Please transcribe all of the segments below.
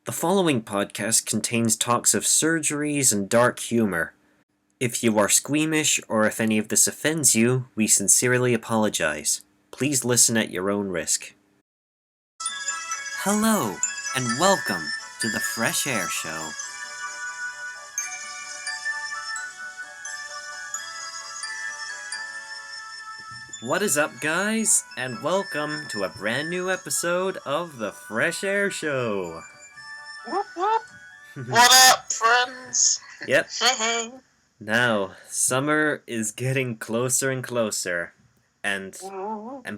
The following podcast contains talks of surgeries and dark humor. If you are squeamish or if any of this offends you, we sincerely apologize. Please listen at your own risk. Hello, and welcome to the Fresh Air Show. What is up, guys, and welcome to a brand new episode of the Fresh Air Show. Whoop whoop. What up, friends? Yep. Hey. Now, summer is getting closer and closer, and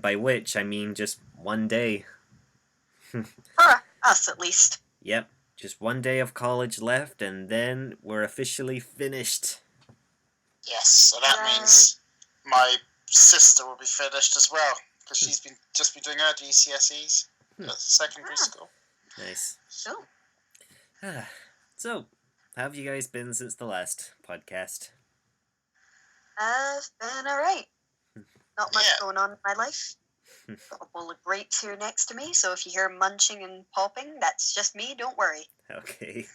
by which I mean just one day. For us, at least. Yep, just one day of college left, and then we're officially finished. Yes, so that means my sister will be finished as well, because she's just been doing her GCSEs at secondary school. Nice. So, So, how have you guys been since the last podcast? I've been alright. Not much Yeah. going on in my life. Got a bowl of grapes here next to me, so if you hear munching and popping, that's just me, don't worry. Okay.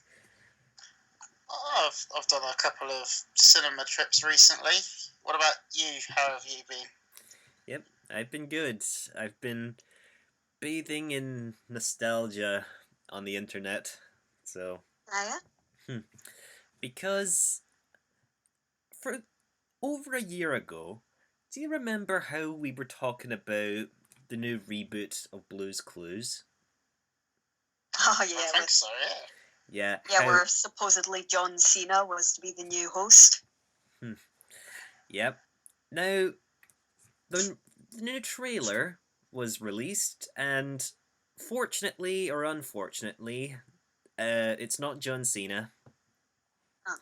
Oh, I've done a couple of cinema trips recently. What about you? How have you been? Yep, I've been good. I've been bathing in nostalgia on the internet, so... Ah, yeah? Because for over a year ago, do you remember how we were talking about the new reboot of Blue's Clues? Oh, I yeah. think so, yeah. Yeah. Where supposedly John Cena was to be the new host. Yep. Now, the new trailer was released, and fortunately or unfortunately, it's not John Cena. Oh.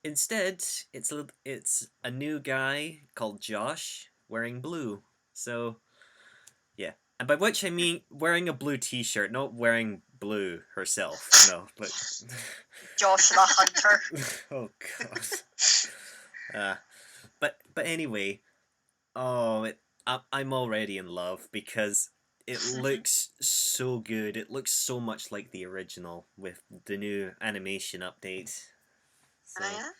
Instead, it's a new guy called Josh wearing blue. So, yeah. And by which I mean wearing a blue t-shirt, not wearing blue herself. No, but... Josh the Hunter. Oh, God. But anyway, I'm already in love because it looks so good. It looks so much like the original with the new animation update. So, Ah, yeah?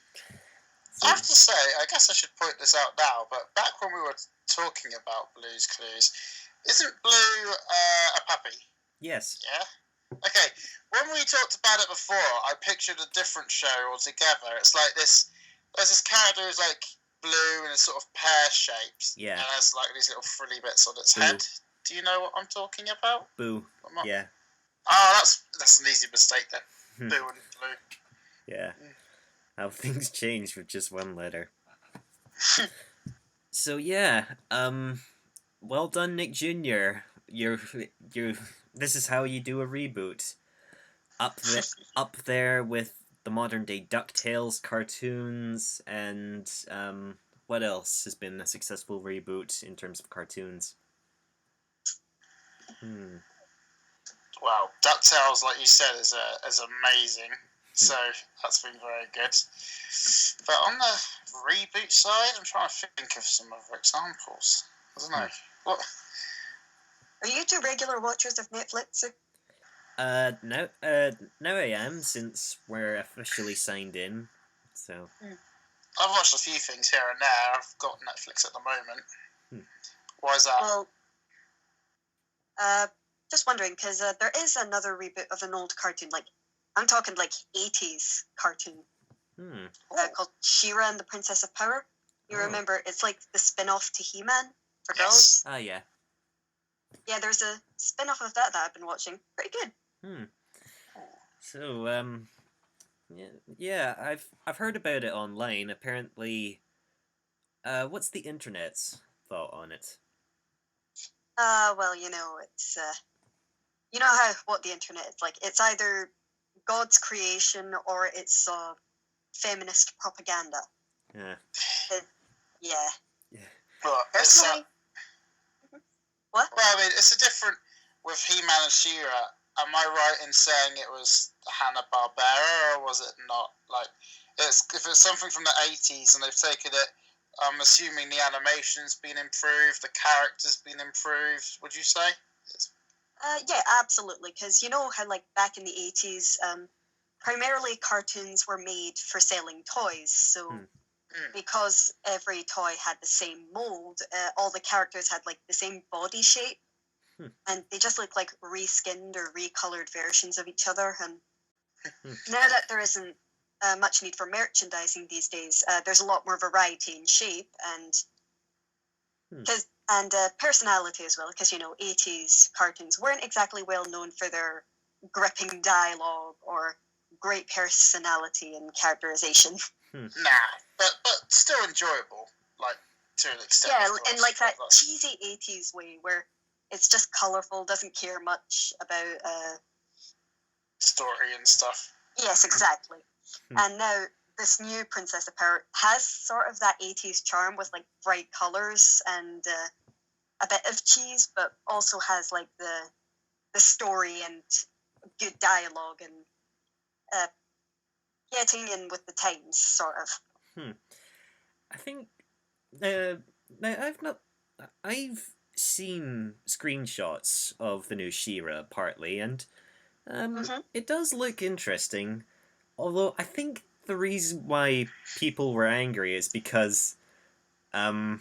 I have to say, I guess I should point this out now, but back when we were talking about Blue's Clues, isn't Blue a puppy? yes. Yeah? Okay, when we talked about it before, I pictured a different show altogether. It's like there's this character who's like blue and it's sort of pear-shaped. Yeah. And has like these little frilly bits on its Boo. head. Do you know what I'm talking about? Boo. Yeah. Oh, that's an easy mistake then. Hmm. Boo and blue. Yeah. How things change with just one letter. So yeah, well done, Nick Jr. You this is how you do a reboot. Up there with the modern day DuckTales cartoons and what else has been a successful reboot in terms of cartoons? Well, DuckTales, like you said, is amazing. So that's been very good. But on the reboot side, I'm trying to think of some other examples. I don't know. What? Are you two regular watchers of Netflix? Now I am, since we're officially signed in. So I've watched a few things here and there. I've got Netflix at the moment. Why is that? Well, just wondering, because there is another reboot of an old cartoon, like, I'm talking like 80s cartoon, called She-Ra and the Princess of Power. You remember, it's like the spin-off to He-Man for girls. Ah, yeah. Yeah, there's a spin-off of that I've been watching. Pretty good. So, yeah, I've heard about it online. Apparently, what's the internet's thought on it? Well, it's, you know what the internet is like. It's either God's creation or it's feminist propaganda. Yeah. Yeah. But it's Personally, what? well, I mean, it's a different with He-Man and She-Ra. Am I right in saying it was Hanna-Barbera, or was it not? Like, if it's something from the 80s and they've taken it, I'm assuming the animation's been improved, the character's been improved. Would you say? Yeah, absolutely. Because you know how, like, back in the 80s, primarily cartoons were made for selling toys. So because every toy had the same mold, all the characters had like the same body shape, and they just look like reskinned or recolored versions of each other. And now that there isn't much need for merchandising these days, there's a lot more variety in shape and personality as well. Because 80s cartoons weren't exactly well known for their gripping dialogue or great personality and characterization. Nah, but still enjoyable, like, to an extent. Yeah, and like that cheesy 80s way where it's just colourful, doesn't care much about story and stuff. Yes, exactly. And now this new Princess of Power has sort of that 80s charm with like bright colours and a bit of cheese, but also has like the story and good dialogue and getting in with the times, sort of. I think I've seen screenshots of the new She-Ra partly, and it does look interesting. Although I think the reason why people were angry is because I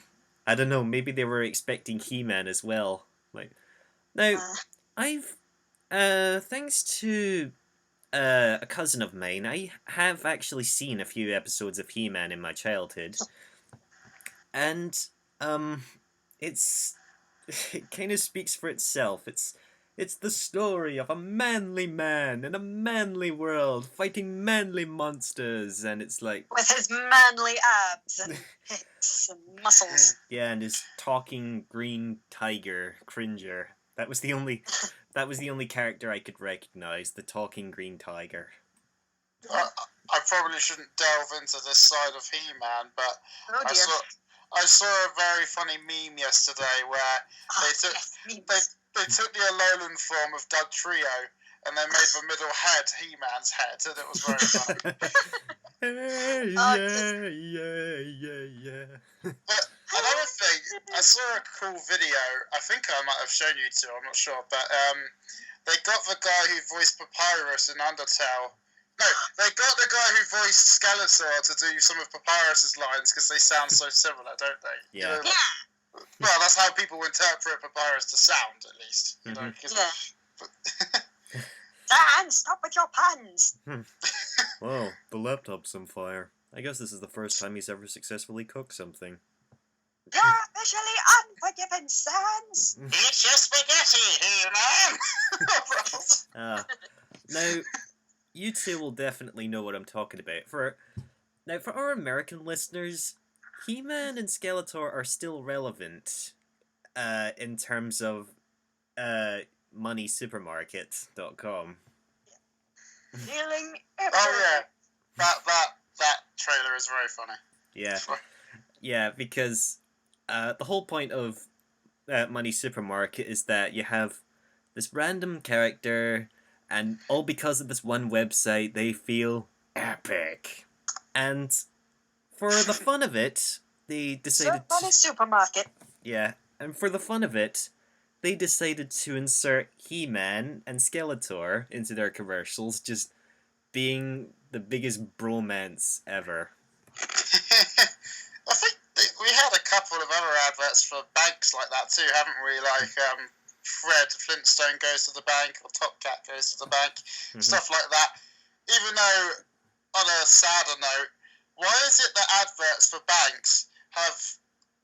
don't know, maybe they were expecting He-Man as well. Like, now I've thanks to a cousin of mine, I have actually seen a few episodes of He-Man in my childhood, and it kind of speaks for itself. It's the story of a manly man in a manly world fighting manly monsters, and it's like with his manly abs and hips and muscles. Yeah, and his talking green tiger, Cringer. That was the only character I could recognize, the talking green tiger. I probably shouldn't delve into this side of He-Man, but I saw a very funny meme yesterday where they took the Alolan form of Doug Trio and they made the middle head He-Man's head, and it was very funny. Yeah. But another thing, I saw a cool video. I think I might have shown you two. I'm not sure, but they got the guy who voiced Papyrus in Undertale. No, they got the guy who voiced Skeletor to do some of Papyrus's lines because they sound so similar, don't they? Yeah. Well, that's how people interpret Papyrus to sound, at least. Dan, stop with your puns! Whoa, the laptop's on fire. I guess this is the first time he's ever successfully cooked something. You're officially unforgiven, Sans! Eat your spaghetti, He-Man! Now, you two will definitely know what I'm talking about. For our American listeners, He-Man and Skeletor are still relevant in terms of moneysupermarket.com. Feeling oh yeah, that trailer is very funny. Yeah, because the whole point of Money Supermarket is that you have this random character, and all because of this one website, they feel epic. And for the fun of it, they decided Money Supermarket. Yeah, and for the fun of it, they decided to insert He-Man and Skeletor into their commercials, just being the biggest bromance ever. I think we had a couple of other adverts for banks like that too, haven't we? Like Fred Flintstone goes to the bank, or Top Cat goes to the bank, stuff like that. Even though, on a sadder note, why is it that adverts for banks have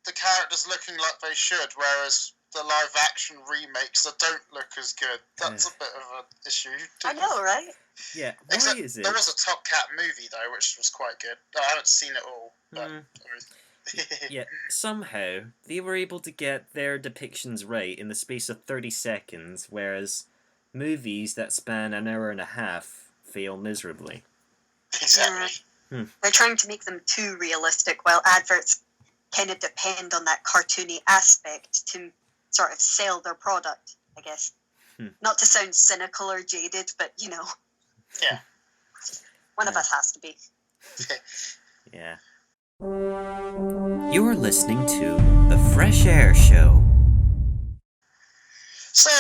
the characters looking like they should, whereas the live-action remakes that don't look as good? That's a bit of an issue. I know, right? Yeah, Except why is it? There was a Top Cat movie, though, which was quite good. I haven't seen it all, but... Yeah, somehow they were able to get their depictions right in the space of 30 seconds, whereas movies that span an hour and a half fail miserably. Exactly. They're trying to make them too realistic, while adverts kind of depend on that cartoony aspect to sort of sell their product, I guess. Not to sound cynical or jaded, but, you know. Yeah. One of us has to be. Yeah. You're listening to The Fresh Air Show. So,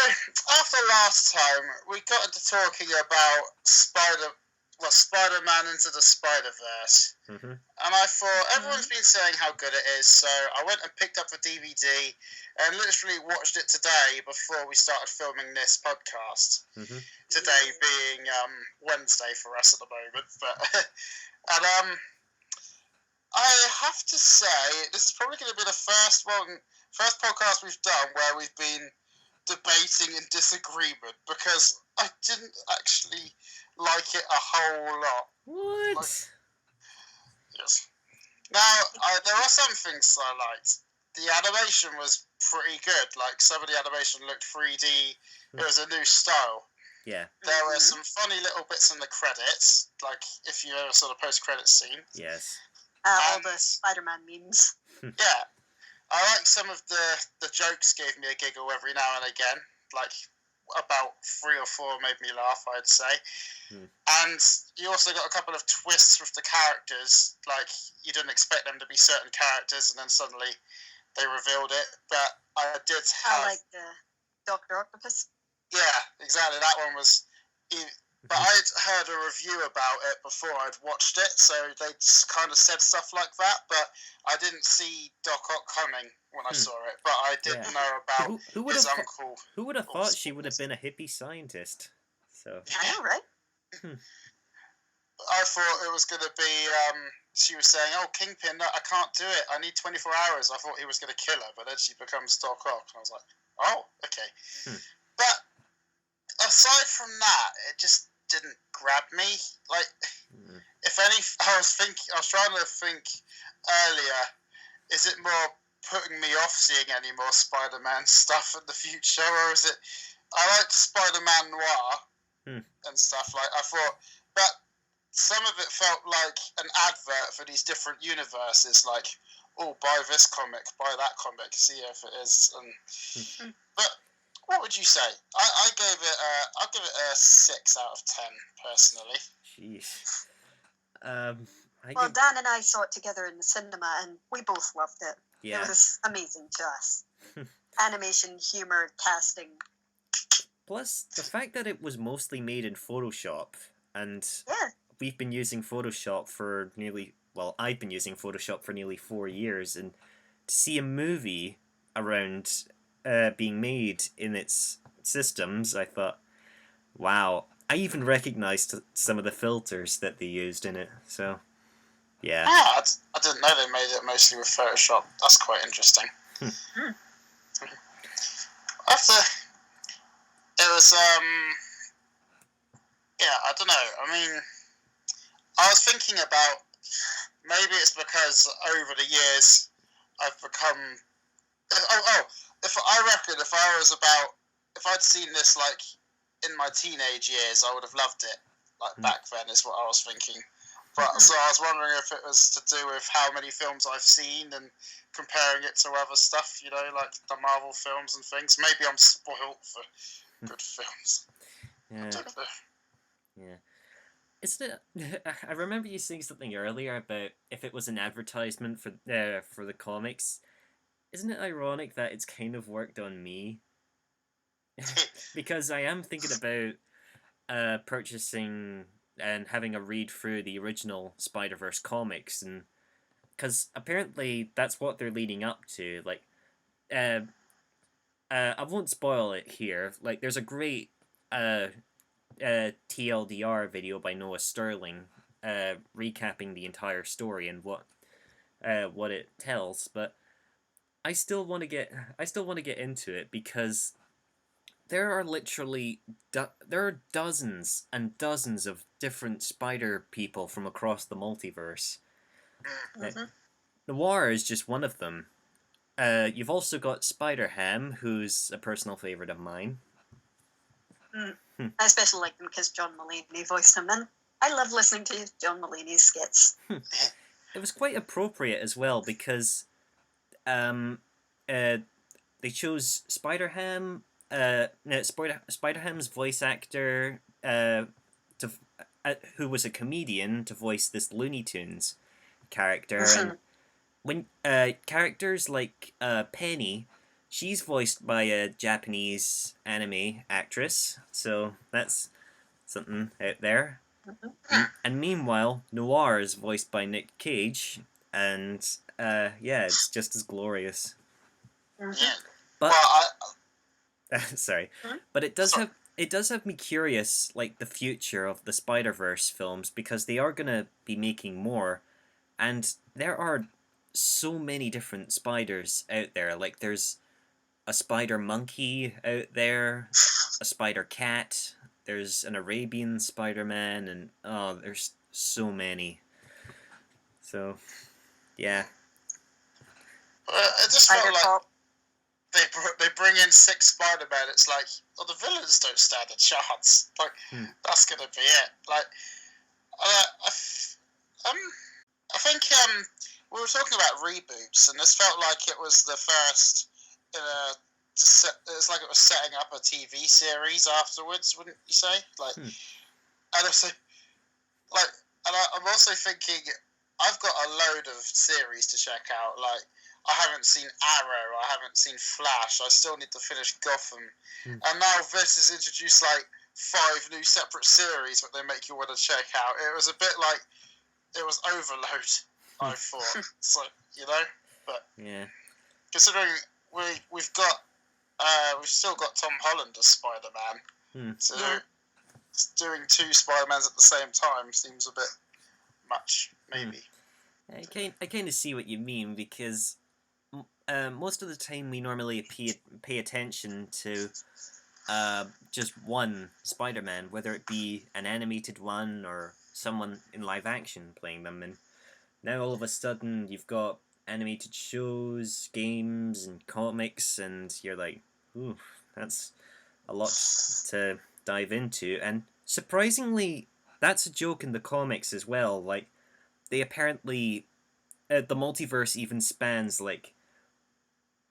after last time, we got into talking about Spider-Man Into the Spider-Verse. Mm-hmm. And I thought, everyone's been saying how good it is, so I went and picked up the DVD and literally watched it today before we started filming this podcast. Mm-hmm. Today being Wednesday for us at the moment. But and I have to say, this is probably going to be the first podcast we've done where we've been debating in disagreement, because I didn't actually like it a whole lot. What? Yes. Now, there are some things I liked. The animation was pretty good. Like, some of the animation looked 3D. It was a new style. Yeah. There were some funny little bits in the credits, like if you ever saw the post-credits scene. Yes. All the Spider-Man memes. Yeah. I like some of the jokes gave me a giggle every now and again. Like, about 3 or 4 made me laugh, I'd say. And you also got a couple of twists with the characters. Like, you didn't expect them to be certain characters, and then suddenly they revealed it. But I did have... I like the Dr. Octopus. Yeah, exactly. That one was... But I'd heard a review about it before I'd watched it, so they kind of said stuff like that, but I didn't see Doc Ock coming when I saw it, but I did know about his uncle. Who would have thought she would have been a hippie scientist? So. I know, right? I thought it was going to be, she was saying, oh, Kingpin, no, I can't do it, I need 24 hours. I thought he was going to kill her, but then she becomes Doc Ock, and I was like, oh, okay. But aside from that, it just didn't grab me. Like, if any, I was trying to think earlier, is it more putting me off seeing any more Spider-Man stuff in the future, or is it, I liked Spider-Man Noir and stuff, like, I thought, but some of it felt like an advert for these different universes, like, oh, buy this comic, buy that comic, see if it is, and, but what would you say? I'll give it a 6 out of 10 personally. Jeez. Dan and I saw it together in the cinema, and we both loved it. Yeah. It was amazing to us. Animation, humor, casting. Plus, the fact that it was mostly made in Photoshop, and we've been using Photoshop for I've been using Photoshop for nearly 4 years, and to see a movie around being made in its systems, I thought, wow. I even recognized some of the filters that they used in it, so, yeah. I didn't know they made it mostly with Photoshop. That's quite interesting. It was, I don't know. I mean, I was thinking about, maybe it's because over the years I've become, if I'd seen this, like, in my teenage years, I would have loved it. Like, back then is what I was thinking. But, so I was wondering if it was to do with how many films I've seen and comparing it to other stuff, you know, like the Marvel films and things. Maybe I'm spoiled for good films. Yeah. Yeah. Isn't it, I remember you saying something earlier about if it was an advertisement for the comics. Isn't it ironic that it's kind of worked on me? Because I am thinking about purchasing and having a read through the original Spider-Verse comics, and because apparently that's what they're leading up to. Like, I won't spoil it here. Like, there's a great TLDR video by Noah Sterling recapping the entire story and what it tells, but I still want to get into it because there are literally there are dozens and dozens of different spider people from across the multiverse. Noir is just one of them. You've also got Spider-Ham, who's a personal favorite of mine. I especially like them because John Mulaney voiced him, and I love listening to John Mulaney's skits. It was quite appropriate as well because they chose Spider-Ham. Spider-Ham's voice actor, who was a comedian, to voice this Looney Tunes character. And when characters like Penny, she's voiced by a Japanese anime actress, so that's something out there. And meanwhile, Noir is voiced by Nick Cage, and yeah, it's just as glorious. Yeah. But Well, sorry, but it does have me curious, like the future of the Spider-Verse films, because they are gonna be making more, and there are so many different spiders out there. Like there's a spider monkey out there, a spider cat. There's an Arabian Spider-Man, and oh, there's so many. So, yeah. It just felt like they bring in 6 Spider-Man. It's like, well, the villains don't stand a chance. Like, that's gonna be it. Like, I think we were talking about reboots, and this felt like it was the first in a. It's like it was setting up a TV series afterwards, wouldn't you say? Like, and also, like, and I'm also thinking, I've got a load of series to check out. Like, I haven't seen Arrow, I haven't seen Flash. I still need to finish Gotham, and now this has introduced like 5 new separate series that they make you want to check out. It was a bit like it was overload. I thought, so but yeah, considering we've still got Tom Holland as Spider-Man, so doing 2 Spider-Mans at the same time seems a bit much, maybe. I kind of see what you mean, because most of the time we normally pay attention to just one Spider-Man, whether it be an animated one or someone in live action playing them, and now all of a sudden you've got animated shows, games, and comics, and you're like, ooh, that's a lot to dive into. And surprisingly, that's a joke in the comics as well. Like, they apparently, the multiverse even spans, like,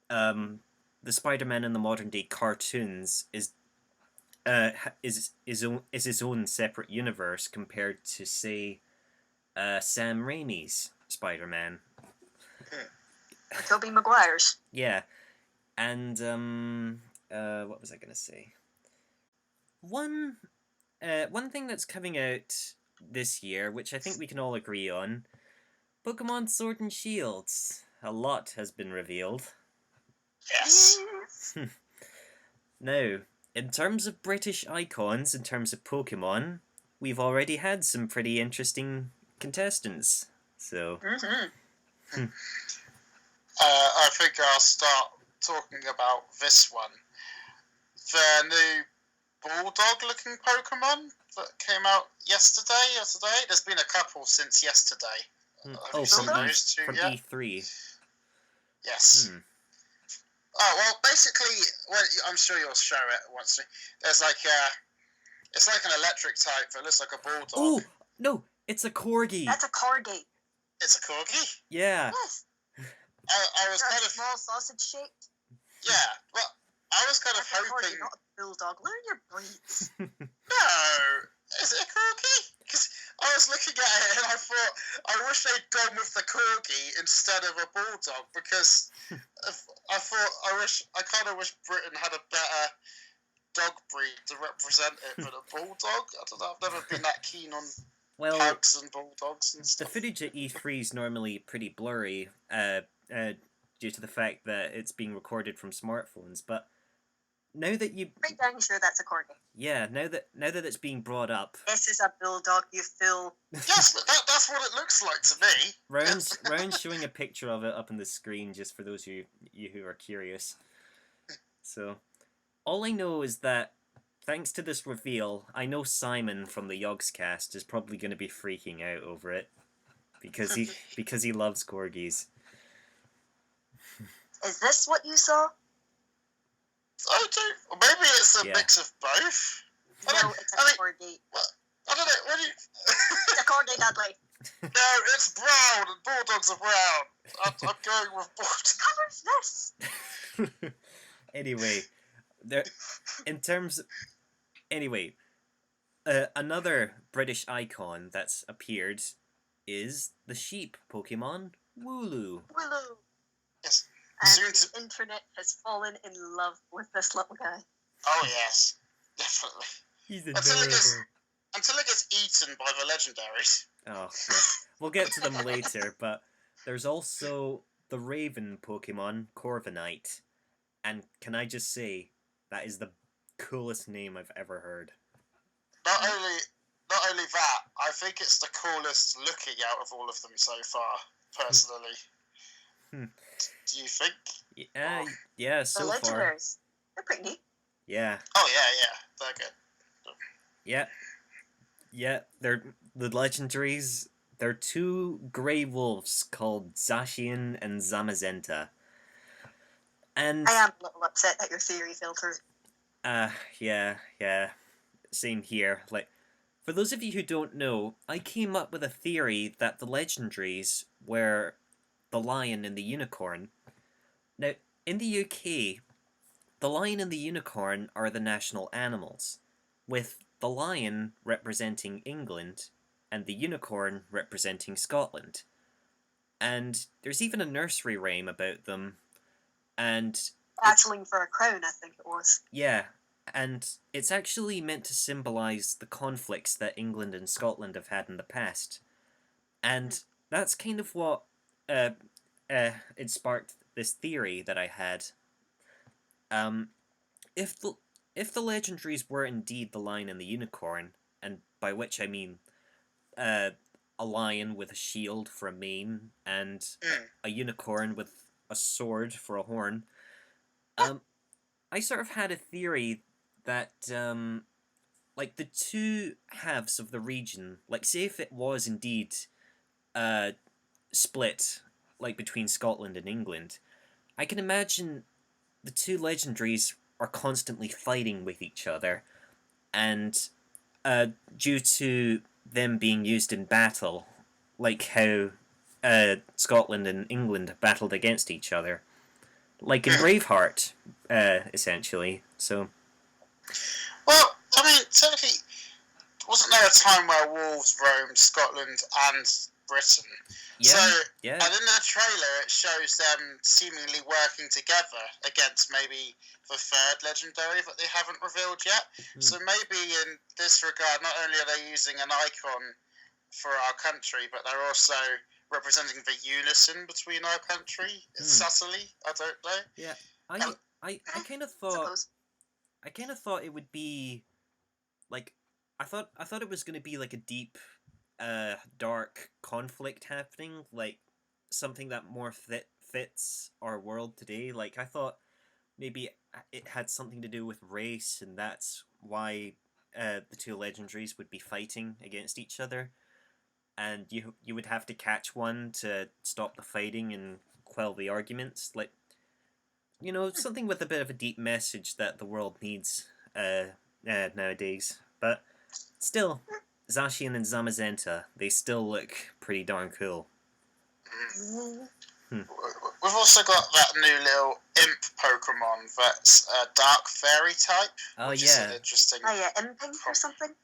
the Spider-Man in the modern day cartoons is his own separate universe compared to, say, Sam Raimi's Spider-Man. Tobey Maguire's. Yeah, and what was I gonna say? One thing that's coming out this year, which I think we can all agree on, Pokemon Sword and Shields. A lot has been revealed. Yes. Now, in terms of British icons, in terms of Pokemon, we've already had some pretty interesting contestants. So, I think I'll start talking about this one. The new Bulldog-looking Pokemon that came out yesterday or today. There's been a couple since yesterday. From E3. Yes. Oh, well, basically, I'm sure you'll show it once. There's like it's like an electric type that looks like a Bulldog. Oh, no, it's a Corgi. That's a Corgi. It's a Corgi? Yeah. Yes. I was kind of small sausage shaped. Yeah, well, I was kind of hoping. Corgi, not a Bulldog. Learn your breeds. No, is it a Corgi? Because I was looking at it and I thought, I wish they'd gone with the Corgi instead of a Bulldog, because I kind of wish Britain had a better dog breed to represent it than a Bulldog. I don't know, I've never been that keen on pugs and Bulldogs and stuff. The footage at E3 is normally pretty blurry, due to the fact that it's being recorded from smartphones, but now that you... Pretty dang sure that's a Corgi. Yeah, now that it's being brought up... This is a Bulldog, you fool. Yes, that's what it looks like to me. Round's showing a picture of it up on the screen, just for those of you who are curious. So, all I know is that, thanks to this reveal, I know Simon from the Yogscast is probably going to be freaking out over it, because he loves Corgis. Is this what you saw? I don't. Maybe it's a mix of both. No, it's a Corgi. I don't know. What do you? It's a Corgi, Dudley. No, it's brown, and Bulldogs are brown. I'm going with Bulldogs. Covers this. Anyway, another British icon that's appeared is the sheep Pokemon Wooloo. Wooloo. Yes. And the internet has fallen in love with this little guy. Oh yes, definitely. He's adorable. Until it gets eaten by the legendaries. Oh, yeah. We'll get to them later, but there's also the Raven Pokemon, Corviknight. And can I just say, that is the coolest name I've ever heard. Not only that, I think it's the coolest looking out of all of them so far, personally. Do you think? Yeah, so the far. legendaries, they're pretty neat. Yeah. Oh, yeah, they're good. Yeah, they're the legendaries. They're two grey wolves called Zacian and Zamazenta. And I am a little upset that your theory fell through. Yeah. Same here. Like, for those of you who don't know, I came up with a theory that the legendaries were the lion and the unicorn. Now, in the UK, the lion and the unicorn are the national animals, with the lion representing England and the unicorn representing Scotland. And there's even a nursery rhyme about them, and battling for a crown, I think it was. Yeah, and it's actually meant to symbolise the conflicts that England and Scotland have had in the past. And that's kind of what it sparked this theory that I had. If the legendaries were indeed the lion and the unicorn, and by which I mean a lion with a shield for a mane and a unicorn with a sword for a horn, I sort of had a theory that like the two halves of the region, like say if it was indeed split like between Scotland and England, I can imagine the two legendaries are constantly fighting with each other, and due to them being used in battle, like how Scotland and England battled against each other, like in Braveheart, essentially. So, well, I mean, technically, wasn't there a time where wolves roamed Scotland and Britain? yeah, And in the trailer, it shows them seemingly working together against maybe the third legendary that they haven't revealed yet. So maybe in this regard, not only are they using an icon for our country, but they're also representing the unison between our country subtly. I don't know. Yeah, I kind of thought it would be like I thought it was going to be like a deep dark conflict happening, like something that more fits our world today. Like I thought maybe it had something to do with race, and that's why the two legendaries would be fighting against each other, and you would have to catch one to stop the fighting and quell the arguments. Like, you know, something with a bit of a deep message that the world needs nowadays. But still, Zacian and Zamazenta, they still look pretty darn cool. We've also got that new little imp Pokemon that's a dark fairy type. Oh, which yeah. is an interesting. Oh, yeah, imping or something?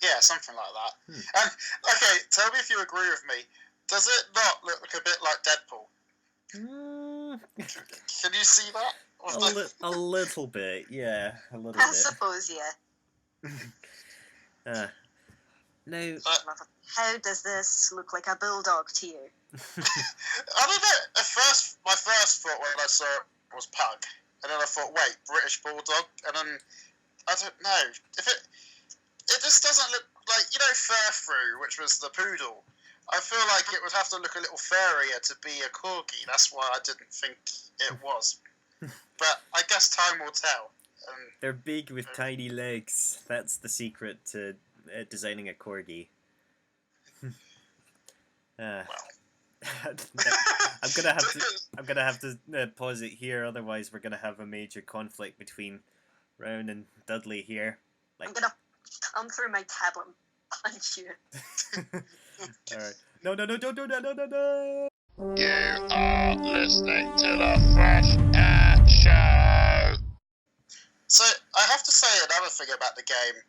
Yeah, something like that. And, okay, tell me if you agree with me. Does it not look like a bit like Deadpool? Can you see that? A little bit, yeah. A little bit. I suppose, yeah. Now, how does this look like a bulldog to you? I don't know. My first thought when I saw it was pug, and then I thought, wait, British bulldog, and then I don't know if it just doesn't look like, you know, Furfrou, which was the poodle. I feel like it would have to look a little furrier to be a corgi. That's why I didn't think it was. But I guess time will tell. They're big with tiny legs. That's the secret to designing a corgi. Well. I'm gonna have to pause it here. Otherwise, we're gonna have a major conflict between Rowan and Dudley here. Like, I'm gonna come through my tablet and punch you. All right. No! You are listening to the Fresh Air Show. So, I have to say another thing about the game.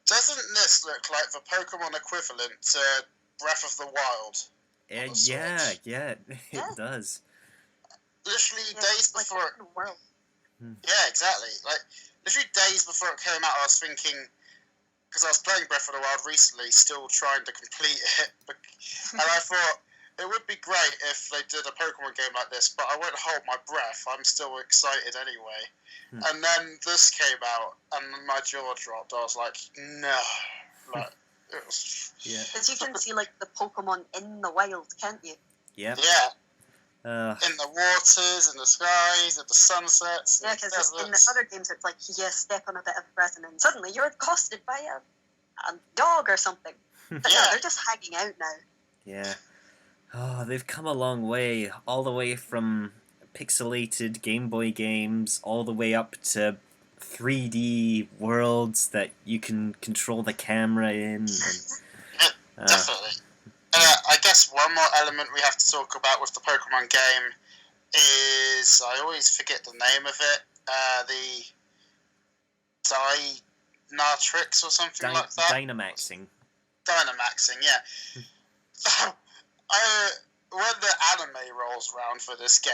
Doesn't this look like the Pokemon equivalent to Breath of the Wild? Yeah, it does. literally Yeah, days it's like before. a world. Yeah, exactly. Like literally days before it came out, I was thinking, because I was playing Breath of the Wild recently, still trying to complete it, and I thought it would be great if they did a Pokemon game like this, but I won't hold my breath. I'm still excited anyway. And then this came out, and my jaw dropped. I was like, no, like it was. Yeah. Because you can see like the Pokemon in the wild, can't you? Yep. Yeah. Uh, In the waters, in the skies, in the sunsets. Yeah, because in the other games it's like you step on a bit of grass and then suddenly you're accosted by a dog or something. But no, they're just hanging out now. yeah. Oh, they've come a long way. All the way from pixelated Game Boy games, all the way up to 3D worlds that you can control the camera in. And, Definitely. I guess one more element we have to talk about with the Pokemon game is, I always forget the name of it, the Dynatrix or something like that. Dynamaxing. Dynamaxing, yeah. When the anime rolls around for this game,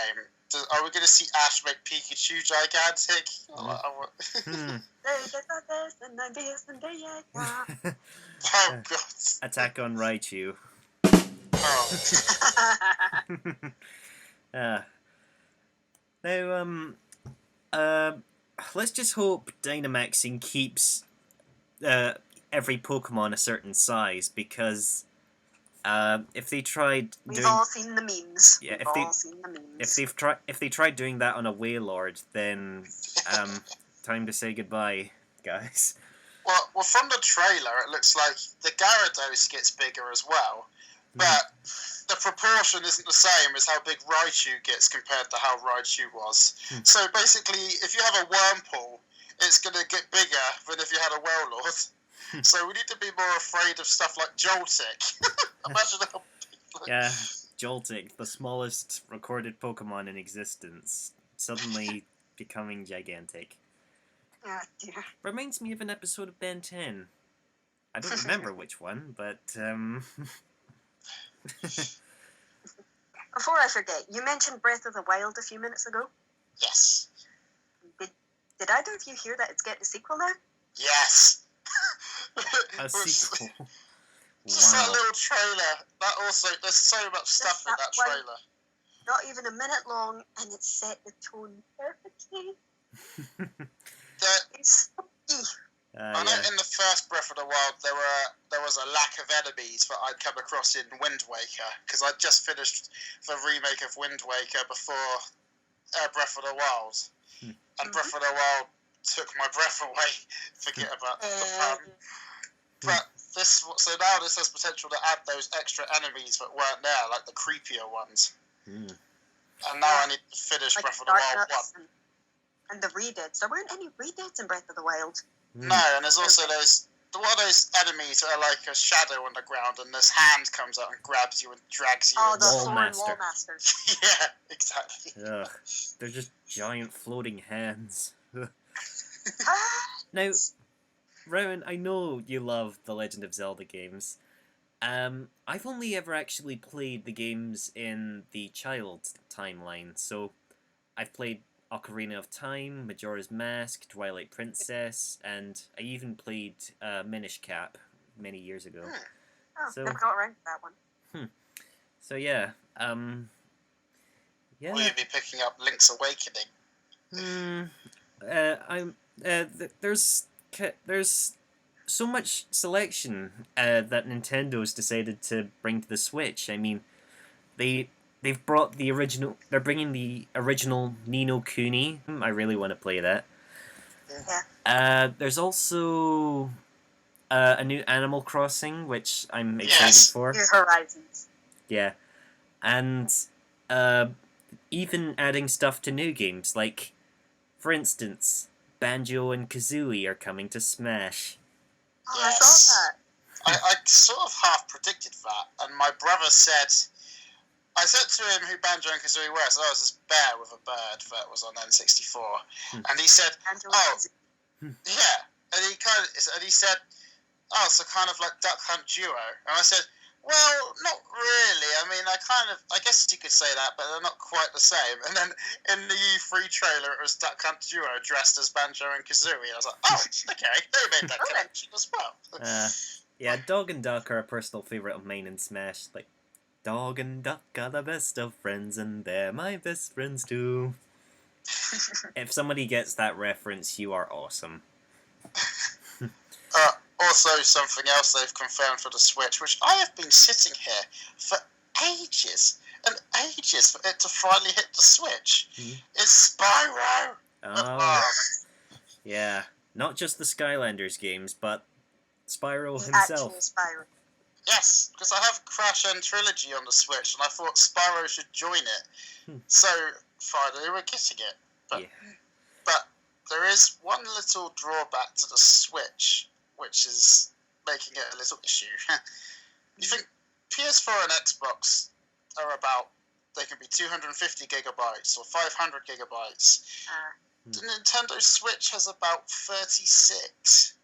are we going to see Ash make Pikachu gigantic? Oh, God. Attack on Raichu. Oh. Now, let's just hope Dynamaxing keeps every Pokemon a certain size, because if they tried We've all seen the memes. Yeah, We've all seen the memes. if they tried doing that on a Wailord, then time to say goodbye, guys. Well, from the trailer, it looks like the Gyarados gets bigger as well, but the proportion isn't the same as how big Raichu gets compared to how Raichu was. So basically, if you have a Wurmple, it's going to get bigger than if you had a Wailord. So we need to be more afraid of stuff like Joltik. Imagine how big. Yeah, Joltik, the smallest recorded Pokemon in existence, suddenly becoming gigantic. Oh, dear. Reminds me of an episode of Ben 10. I don't remember which one, but Before I forget, you mentioned Breath of the Wild a few minutes ago. Yes. Did either of you hear that it's getting a sequel now? Yes. a sequel. Just that Wow. little trailer. That also, there's so much stuff in that that one. trailer. Not even a minute long, and it set the tone perfectly. It's spooky. I know in the first Breath of the Wild there was a lack of enemies that I'd come across in Wind Waker, because I'd just finished the remake of Wind Waker before Breath of the Wild, and Breath of the Wild took my breath away. Forget about the fun. But so now this has potential to add those extra enemies that weren't there, like the creepier ones. And now I need to finish Like Breath of the Wild 1. and the Redeads. There weren't any Redeads in Breath of the Wild. No, and there's also one of those enemies that are like a shadow on the ground, and this hand comes out and grabs you and drags you. Oh, the Wall Thorn Master. Wall Masters. Yeah, exactly. Ugh, they're just giant floating hands. Now, Rowan, I know you love the Legend of Zelda games. I've only ever actually played the games in the child timeline, so I've played Ocarina of Time, Majora's Mask, Twilight Princess, and I even played Minish Cap many years ago. Oh, So- never got around to that one. So yeah, Will you be picking up Link's Awakening? There's so much selection that Nintendo's decided to bring to the Switch. I mean, they've brought the original. They're bringing the original Ni no Kuni. I really want to play that. Yeah. There's also a new Animal Crossing, which I'm excited for. New Horizons. Yeah, and even adding stuff to new games, like, for instance, Banjo and Kazooie are coming to Smash. Oh, Yes. I saw that. I sort of half predicted that, and my brother said, I said to him who Banjo and Kazooie were, so I was this bear with a bird that was on N64, and he said, Angela oh, Kazooie. yeah, and he said, oh, so kind of like Duck Hunt Duo, and I said, Well, not really. I mean, I guess you could say that, but they're not quite the same. And then in the E3 trailer, it was Duck Hunt Duo dressed as Banjo and Kazooie. I was like, oh, okay, they made that connection as well. Yeah, Dog and Duck are a personal favourite of mine in Smash. Like, Dog and Duck are the best of friends, and they're my best friends too. If somebody gets that reference, you are awesome. Also, something else they've confirmed for the Switch, which I have been sitting here for ages and ages for it to finally hit the Switch. It's Spyro! Oh, yeah. Not just the Skylanders games, but Spyro himself. Actual Spyro. Yes, because I have Crash and Trilogy on the Switch, and I thought Spyro should join it. So, finally we're getting it. But there is one little drawback to the Switch, which is making it a little issue. You think PS4 and Xbox are about, they can be 250 gigabytes or 500 gigabytes. The Nintendo Switch has about 36.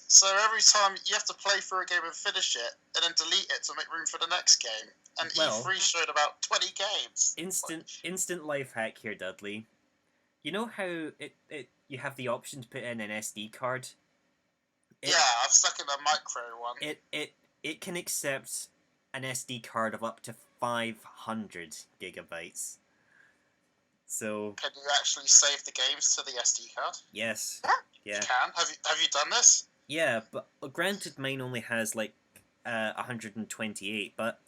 So every time you have to play through a game and finish it, and then delete it to make room for the next game. And E3 showed about 20 games. Instant life hack here, Dudley. You know how you have the option to put in an SD card? Yeah, I've stuck in a micro one. It can accept an SD card of up to 500 gigabytes. So can you actually save the games to the SD card? Yes. Yeah. You can. Have you done this? Yeah, but granted, mine only has like 128, but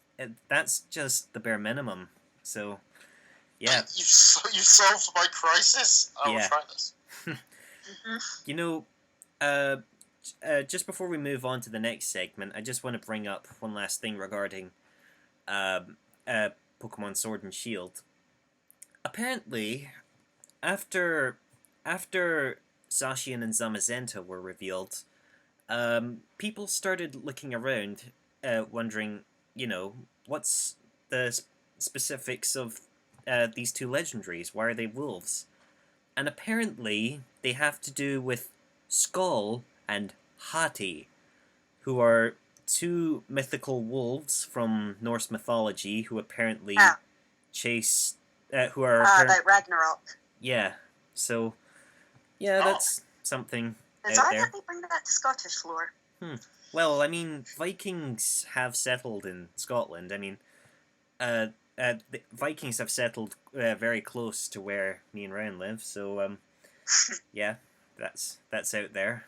that's just the bare minimum. So yeah. You've solved my crisis. I will try this. You know, just before we move on to the next segment, I just want to bring up one last thing regarding Pokemon Sword and Shield. Apparently, after Zacian and Zamazenta were revealed, people started looking around, wondering, what's the specifics of these two legendaries? Why are they wolves? And apparently, they have to do with Skull and Hati, who are two mythical wolves from Norse mythology who apparently chase... who are... like Ragnarok. Yeah, so... Yeah, that's something It's out odd there. that they bring that to Scottish lore. Well, I mean, Vikings have settled in Scotland. I mean, the Vikings have settled very close to where me and Ryan live, so, yeah, that's out there.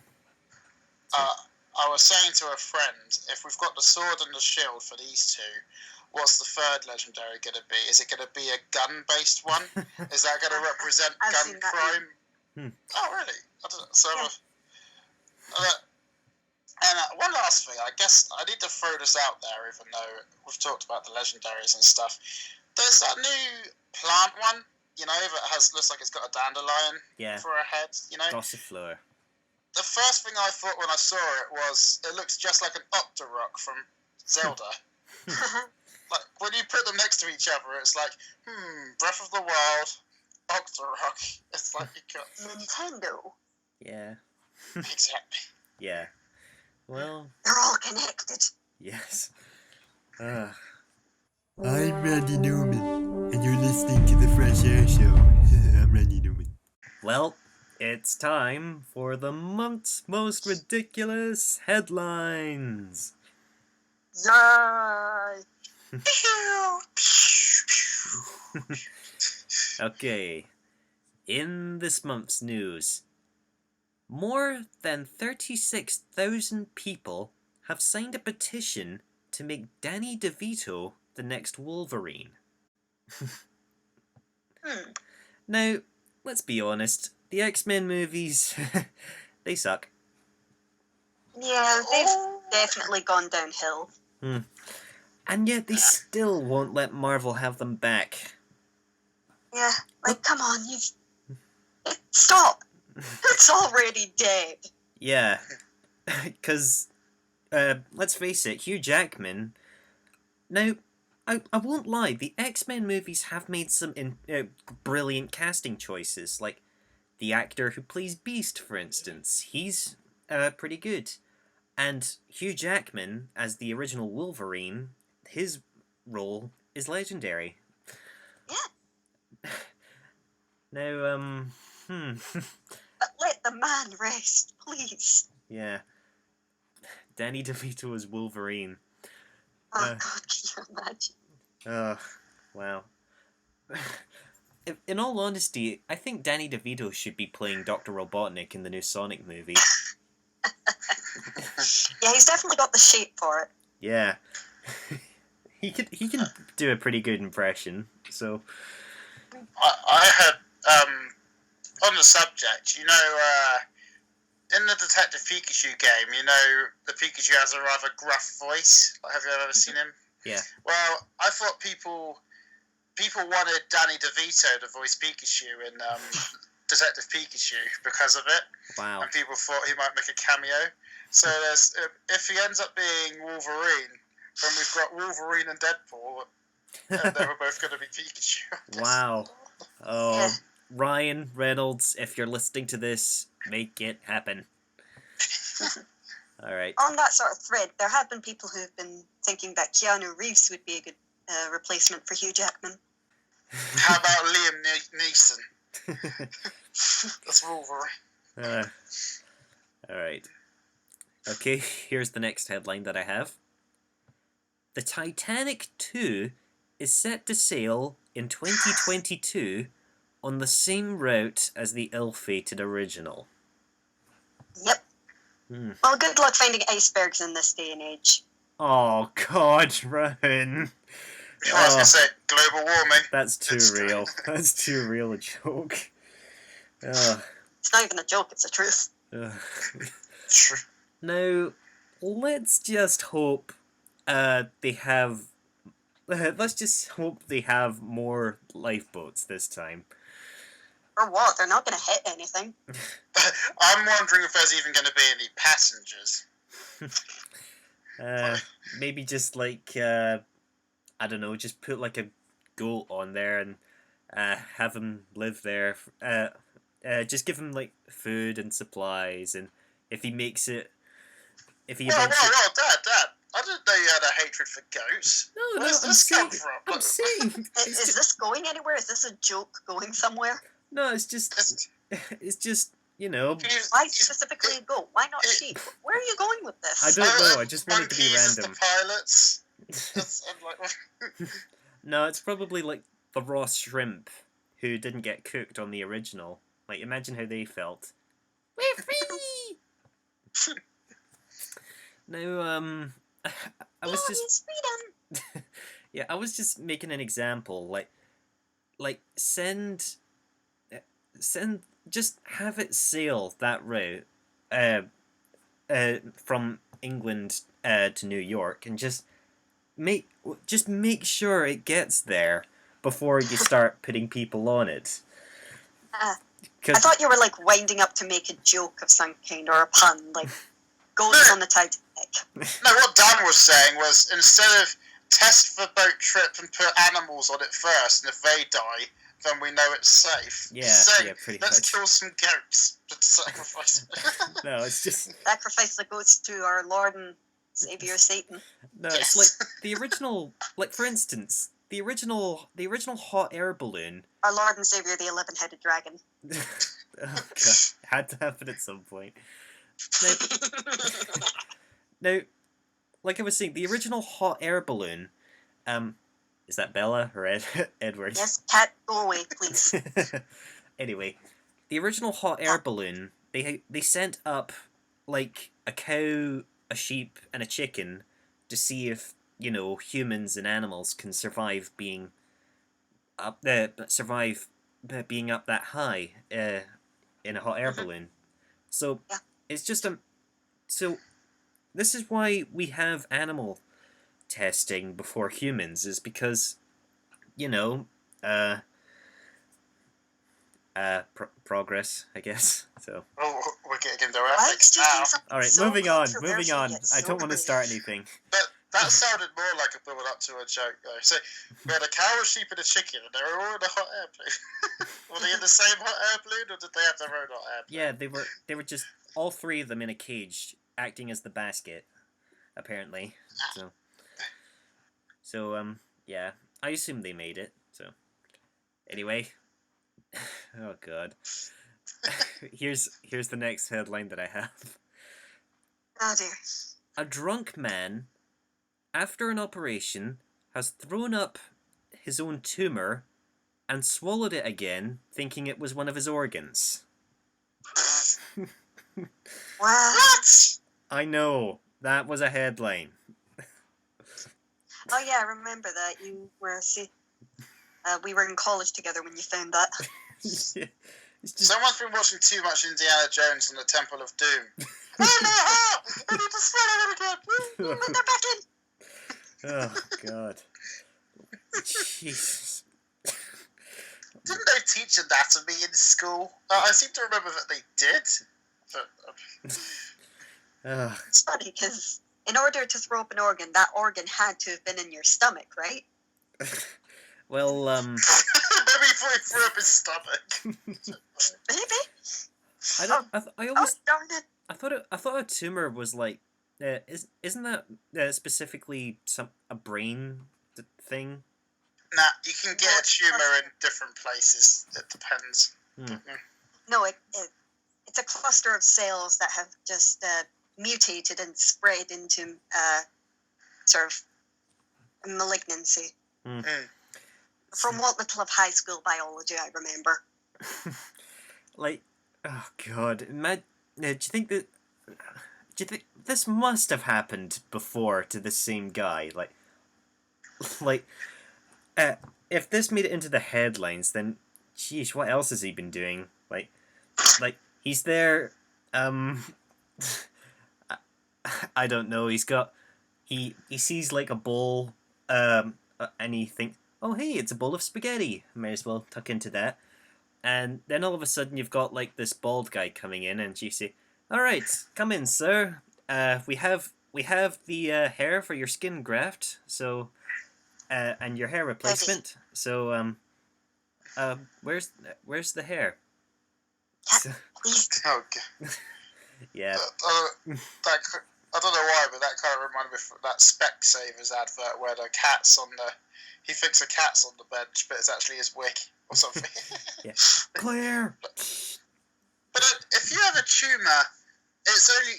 I was saying to a friend, if we've got the sword and the shield for these two, what's the third legendary going to be? Is it going to be a gun-based one? Is that going to represent gun crime? Oh, really? I don't know. So, and one last thing, I guess I need to throw this out there, even though we've talked about the legendaries and stuff. There's that new plant one, that looks like it's got a dandelion for a head, Gossifleur. The first thing I thought when I saw it was, it looks just like an Octorok from Zelda. Like, when you put them next to each other, it's like, Breath of the Wild, Octorok. It's like you got... Nintendo. Yeah. Exactly. Yeah. Well... They're all connected. Yes. I'm Randy Newman, and you're listening to the Fresh Air Show. I'm Randy Newman. Well, it's time for the month's most ridiculous headlines. Yay! Okay. In this month's news, more than 36,000 people have signed a petition to make Danny DeVito the next Wolverine. Now, let's be honest, the X-Men movies, they suck. Yeah, they've definitely gone downhill. And yet they still won't let Marvel have them back. Yeah, like, come on, stop! It's already dead. Yeah, because, let's face it, Hugh Jackman... Now, I won't lie, the X-Men movies have made some brilliant casting choices, like the actor who plays Beast, for instance. He's pretty good. And Hugh Jackman, as the original Wolverine, his role is legendary. Yeah. Now, But let the man rest, please. yeah. Danny DeVito as Wolverine. Oh, Uh. God, can you imagine? Oh, wow. In all honesty, I think Danny DeVito should be playing Dr. Robotnik in the new Sonic movie. Yeah, he's definitely got the shape for it. Yeah. He can do a pretty good impression, so... I had, on the subject, in the Detective Pikachu game, the Pikachu has a rather gruff voice. Have you ever seen him? Yeah. Well, I thought people wanted Danny DeVito to voice Pikachu in Detective Pikachu because of it. Wow. And people thought he might make a cameo. So if he ends up being Wolverine, then we've got Wolverine and Deadpool, and they were both going to be Pikachu. Wow. Oh, Yeah. Ryan Reynolds, if you're listening to this, make it happen. All right. On that sort of thread, there have been people who have been thinking that Keanu Reeves would be a good replacement for Hugh Jackman. How about Liam Neeson? That's Wolverine. All right. Okay, here's the next headline that I have. The Titanic 2 is set to sail in 2022 on the same route as the ill-fated original. Yep. Well, good luck finding icebergs in this day and age. Oh, God, Ryan. I was going to say, global warming. That's too real. That's too real a joke. Ugh. It's not even a joke, it's the truth. Ugh. True. Now, let's just hope they have... let's just hope they have more lifeboats this time. Or what? They're not going to hit anything. I'm wondering if there's even going to be any passengers. Maybe just like, I don't know, just put like a goat on there and have him live there. Just give him like food and supplies, and if he makes it... If he Well, eventually... Dad. I didn't know you had a hatred for goats. No, Where's this come from? I'm saying... Is this going anywhere? Is this a joke going somewhere? No, it's just, you know... Why specifically a goat? Why not sheep? Where are you going with this? I don't know, I just want it to be Monkeys as random. the pilots. I'm like, No, it's probably like the raw shrimp who didn't get cooked on the original. Like, imagine how they felt. We're free! Now, I was just... freedom. Yeah, I was just making an example. Like just have it sail that route, from England to New York, and just make sure it gets there before you start putting people on it. I thought you were like winding up to make a joke of some kind or a pun, like goats on the Titanic. no, what Dan was saying was instead of test the boat trip and put animals on it first, and if they die, then we know it's safe. Yeah, pretty let's much. kill some goats to sacrifice. No, it's just... Sacrifice the goats to our Lord and Savior Satan. No, it's like the original... Like, for instance, the original hot air balloon... Our Lord and Savior, the 11-headed dragon. Oh, God. Had to happen at some point. Now, like I was saying, the original hot air balloon... Is that Bella or Edward? Yes, cat, go away, please. Anyway, the original hot air balloon, they sent up like a cow, a sheep, and a chicken to see if, you know, humans and animals can survive being up there, being up that high in a hot air balloon. So it's just so this is why we have animal testing before humans, is because, you know, progress, I guess. So. Oh, we're getting into ethics now. All right, moving on. I don't want to start anything. That sounded more like a build up to a joke, though. So, we had a cow, a sheep, and a chicken, and they were all in a hot air balloon. Were they in the same hot air balloon, or did they have their own hot air balloon? Yeah, they were just all three of them in a cage, acting as the basket, apparently. So yeah, I assume they made it. So anyway, oh god, here's the next headline that I have. Oh dear. A drunk man, after an operation, has thrown up his own tumor and swallowed it again, thinking it was one of his organs. What? I know, that was a headline. Oh yeah, I remember that. You were we were in college together when you found that. Yeah, it's just, Someone's been watching too much Indiana Jones and the Temple of Doom. Oh no! I need to swallow it again. Put that back in. oh god. Jesus. Didn't they teach anatomy in school? I seem to remember that they did. But, It's funny because in order to throw up an organ, that organ had to have been in your stomach, right? Well, maybe before he threw up his stomach. Maybe. I don't. I always. Darn it! I thought a tumor was like. Isn't that specifically a brain thing? Nah, you can get a tumour in different places. It depends. No, it's a cluster of cells that have just mutated and spread into sort of malignancy. From what little of high school biology I remember. Like, oh god, do you think this must have happened before to the same guy? Like, if this made it into the headlines, then, geez, what else has he been doing? Like he's there. I don't know. He sees like a bowl, and he thinks, oh hey, it's a bowl of spaghetti. May as well tuck into that. And then all of a sudden you've got like this bald guy coming in, and you say, all right, come in, sir. We have the hair for your skin graft. So. And your hair replacement. So, where's the hair? Oh, God. Yeah. I don't know why, but that kind of reminded me of that Specsavers advert where the cat's on the... He thinks a cat's on the bench, but it's actually his wig or something. Yeah. Claire! But if you have a tumour,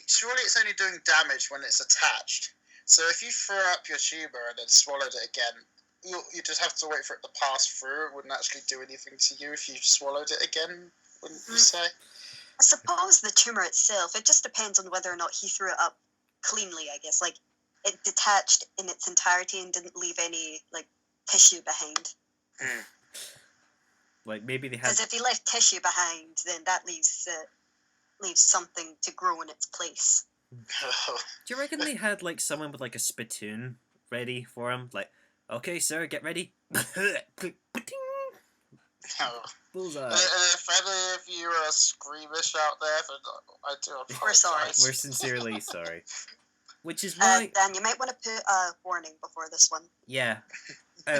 surely it's only doing damage when it's attached. So if you throw up your tumour and then swallowed it again, you just have to wait for it to pass through. It wouldn't actually do anything to you if you swallowed it again, wouldn't you say? I suppose the tumour itself, it just depends on whether or not he threw it up cleanly, I guess. Like, it detached in its entirety and didn't leave any, like, tissue behind. Like, maybe they had... Because if he left tissue behind, then that leaves something to grow in its place. Do you reckon they had, like, someone with, like, a spittoon ready for him? Like, okay, sir, get ready. Bullseye. If any of you are squeamish out there, then I do apologize. We're sorry. We're sincerely sorry. Which is why... Dan, you might want to put a warning before this one. Yeah.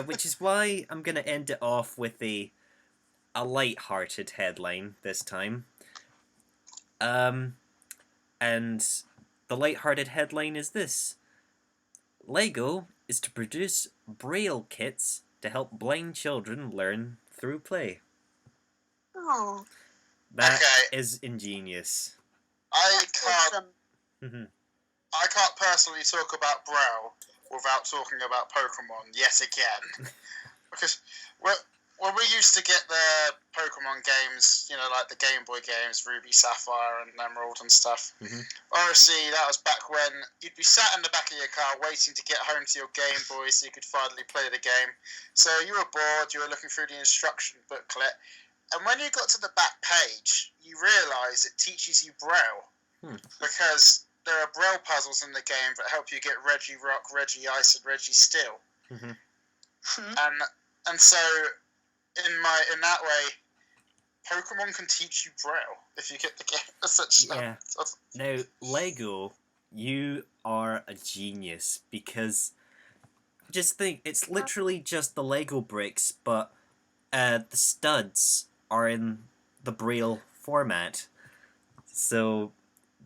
Which is why I'm going to end it off with a light-hearted headline this time. And the light-hearted headline is this. Lego is to produce Braille kits to help blind children learn through play. Oh. That is ingenious. I Awesome. can't personally talk about Braille without talking about Pokemon yet again. Because when we used to get the Pokemon games, you know, like the Game Boy games, Ruby, Sapphire, and Emerald and stuff. Honestly, that was back when you'd be sat in the back of your car waiting to get home to your Game Boy so you could finally play the game. So you were bored, you were looking through the instruction booklet, and when you got to the back page, you realise it teaches you Braille. Because there are Braille puzzles in the game that help you get Reggie Rock, Reggie Ice, and Reggie Steel. And so... In that way, Pokemon can teach you Braille if you get the game. Yeah. Now, Lego, you are a genius because just think, it's literally just the Lego bricks, but the studs are in the Braille format. So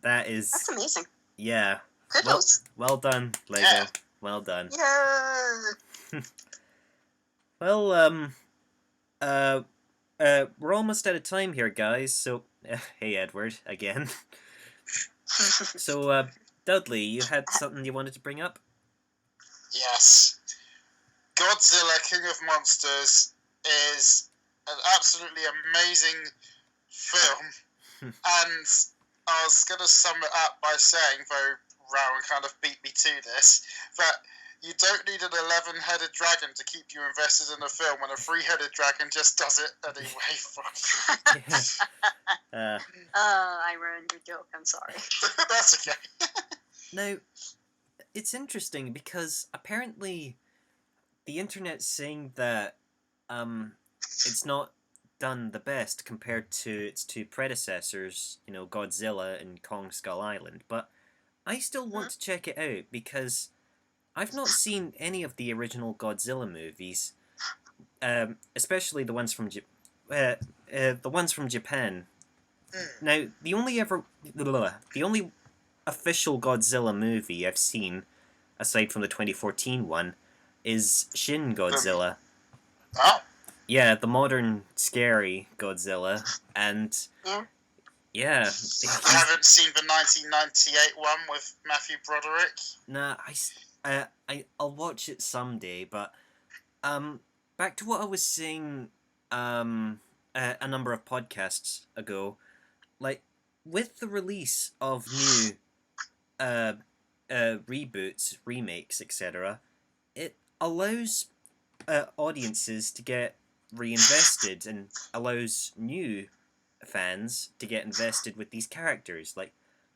that's amazing. Yeah. Kudos. Well done, Lego. Yeah. Well done. Yeah. Well, we're almost out of time here, guys. So, hey, Edward, again. So, Dudley, you had something you wanted to bring up? Yes. Godzilla, King of Monsters is an absolutely amazing film. And I was going to sum it up by saying, though Rowan kind of beat me to this, that you don't need an 11-headed dragon to keep you invested in a film when a 3-headed dragon just does it anyway. I ruined your joke. I'm sorry. That's okay. Now, it's interesting because apparently the internet's saying that it's not done the best compared to its two predecessors, Godzilla and Kong Skull Island, but I still want to check it out because I've not seen any of the original Godzilla movies, especially the ones from Japan. Now, the only official Godzilla movie I've seen, aside from the 2014 one, is Shin Godzilla. Oh. Yeah, the modern, scary Godzilla, and yeah. I haven't seen the 1998 one with Matthew Broderick. Nah, I'll watch it someday. But back to what I was saying a number of podcasts ago, like with the release of new reboots, remakes, etc., it allows audiences to get reinvested and allows new fans to get invested with these characters. Like,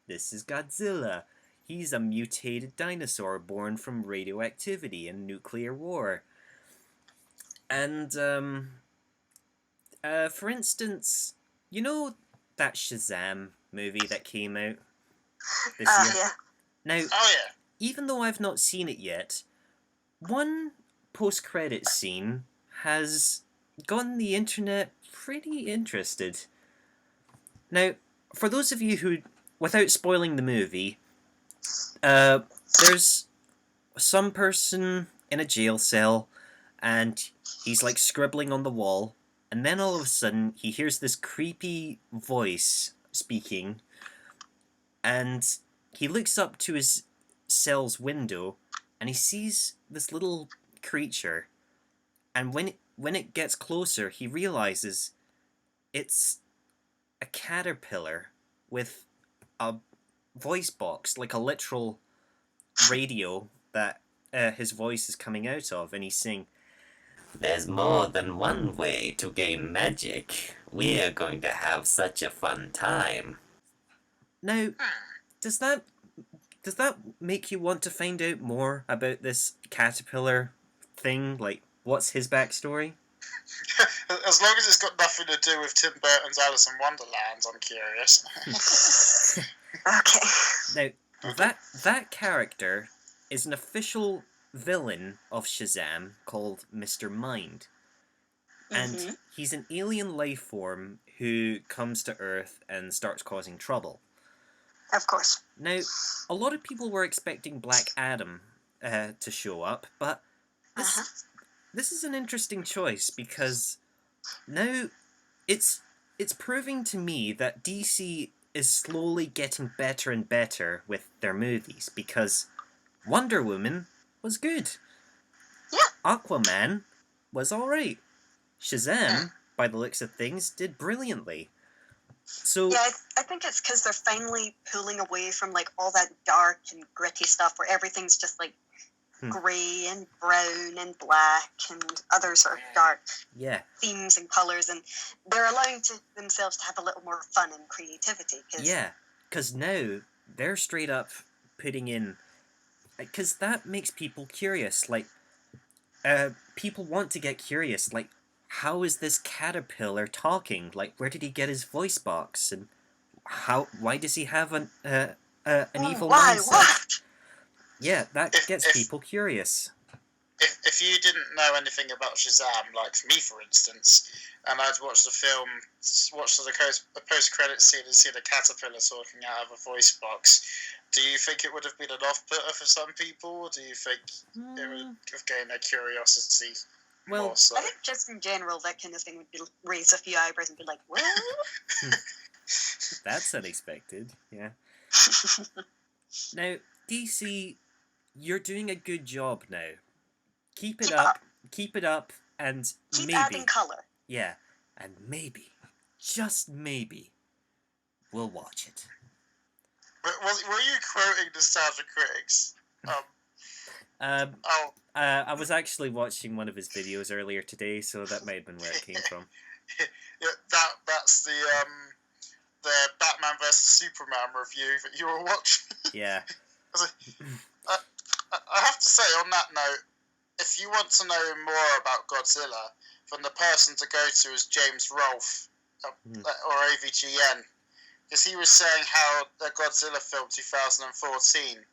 this is Godzilla. He's a mutated dinosaur born from radioactivity and nuclear war. And, for instance, you know that Shazam movie that came out this year? Yeah. Now, Oh, yeah. even though I've not seen it yet, one post-credit scene has gotten the internet pretty interested. Now, for those of you who, without spoiling the movie, there's some person in a jail cell, and he's like scribbling on the wall, and then all of a sudden he hears this creepy voice speaking, and he looks up to his cell's window, and he sees this little creature, and when it gets closer, he realizes it's a caterpillar with a voice box, like a literal radio that his voice is coming out of, and he's saying, "There's more than one way to gain magic. We're going to have such a fun time." Now, does that make you want to find out more about this caterpillar thing? Like, what's his backstory? As long as it's got nothing to do with Tim Burton's Alice in Wonderland, I'm curious. Okay. Now, that character is an official villain of Shazam called Mr. Mind. And he's an alien life form who comes to Earth and starts causing trouble. Of course. Now, a lot of people were expecting Black Adam to show up, but this is an interesting choice because now it's proving to me that DC is slowly getting better and better with their movies, because Wonder Woman was good. Yeah. Aquaman was alright. Shazam, by the looks of things, did brilliantly. So yeah, I think it's because they're finally pulling away from like all that dark and gritty stuff where everything's just like grey and brown and black and other sort of dark themes and colours, and they're allowing themselves to have a little more fun and creativity. Because now they're straight up putting in, because that makes people curious. Like, people want to get curious. Like, how is this caterpillar talking? Like, where did he get his voice box? And why does he have an evil mindset? What? Yeah, that gets people curious. if you didn't know anything about Shazam, like me for instance, and I'd watched the post-credit scene and see the caterpillar talking out of a voice box, do you think it would have been an off-putter for some people, or do you think it would have gained their curiosity more so? I think just in general, that kind of thing would be raise a few eyebrows and be like, "What?" That's unexpected. Yeah. Now, DC, you're doing a good job now. Keep it up. Keep it up, and Keep maybe adding color. Yeah, and maybe, just maybe, we'll watch it. Were you quoting Nostalgia Critics? I was actually watching one of his videos earlier today, so that might have been where it came from. Yeah, that's the Batman vs Superman review that you were watching. Yeah. I have to say, on that note, if you want to know more about Godzilla, then the person to go to is James Rolfe, or AVGN, because he was saying how the Godzilla film 2014,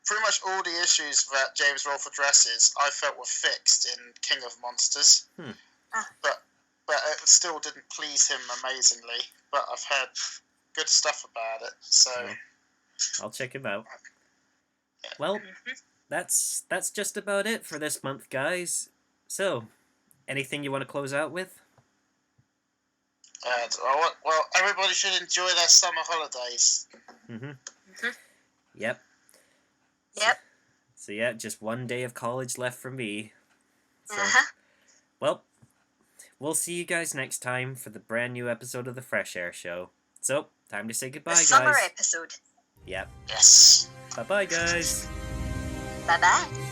pretty much all the issues that James Rolfe addresses, I felt were fixed in King of Monsters. But it still didn't please him amazingly. But I've heard good stuff about it, so I'll check him out. Well, that's just about it for this month, guys. So, anything you want to close out with? Well, everybody should enjoy their summer holidays. Yep. Yep. So yeah, just one day of college left for me. So, well, we'll see you guys next time for the brand new episode of the Fresh Air Show. So, time to say goodbye, The guys. summer episode. Yep. Yes. Bye-bye, guys. Bye-bye.